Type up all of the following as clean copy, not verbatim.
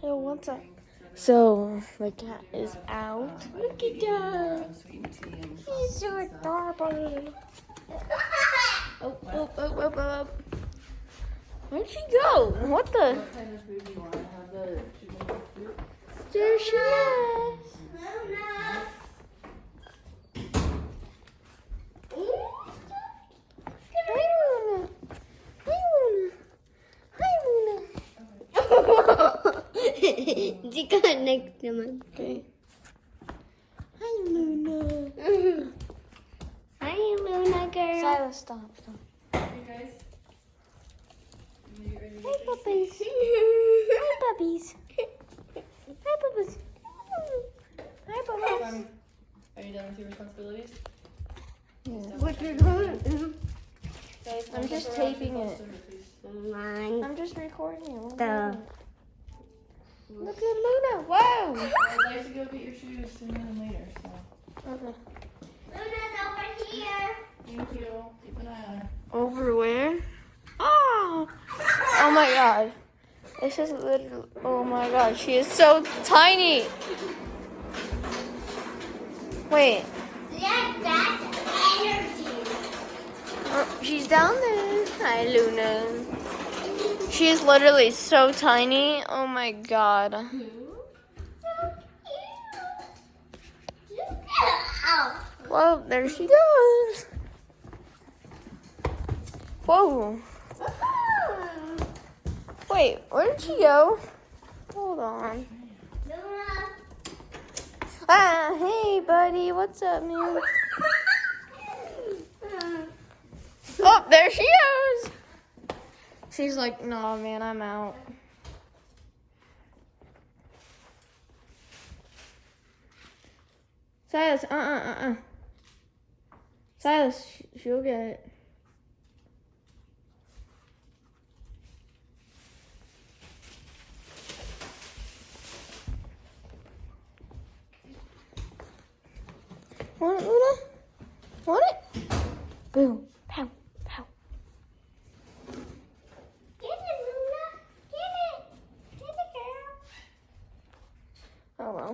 Yo, what's up? So, the cat is out. Look at that. He's so adorable. Oh. Where'd she go? What the? What kind of food do you want? I have the chicken soup. There she is. She got next to me. Okay. Hi, Luna. Hi, Luna girl. Silas, stop. Hey guys. Are you ready to Hi, puppies. Hi, puppies. Hi, puppies. Hi, puppies. Are you done with your responsibilities? What you doing? Guys, I'm just taping it. Mine. I'm just recording it. The. Look at Luna. Whoa. I'd like to go get your shoes sooner than later, so. Okay. Luna's over here. Thank you. Keep an eye on her. Over where? Oh my god. This is literally, oh my god, she is so tiny. Wait, That's energy. she's down there. Hi, Luna. She is literally so tiny. Oh my god. So cute. Ow. Whoa, there she goes. Whoa. Wait, where did she go? Hold on. Luna. Ah, hey, buddy. What's up, man? Oh, there she goes. She's like, no, man, I'm out. Silas, Silas, she'll get it. Want it, Luna? Want it? Boom. Pow. Pow. Get it, Luna. Get it. Get it, girl. Oh, well.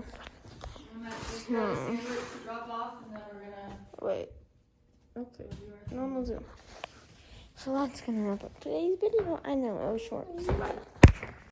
I'm at this sandwich to drop off, and then we're gonna. Wait. Okay. Normal Zoom. So that's gonna wrap up today's video. I know it was short.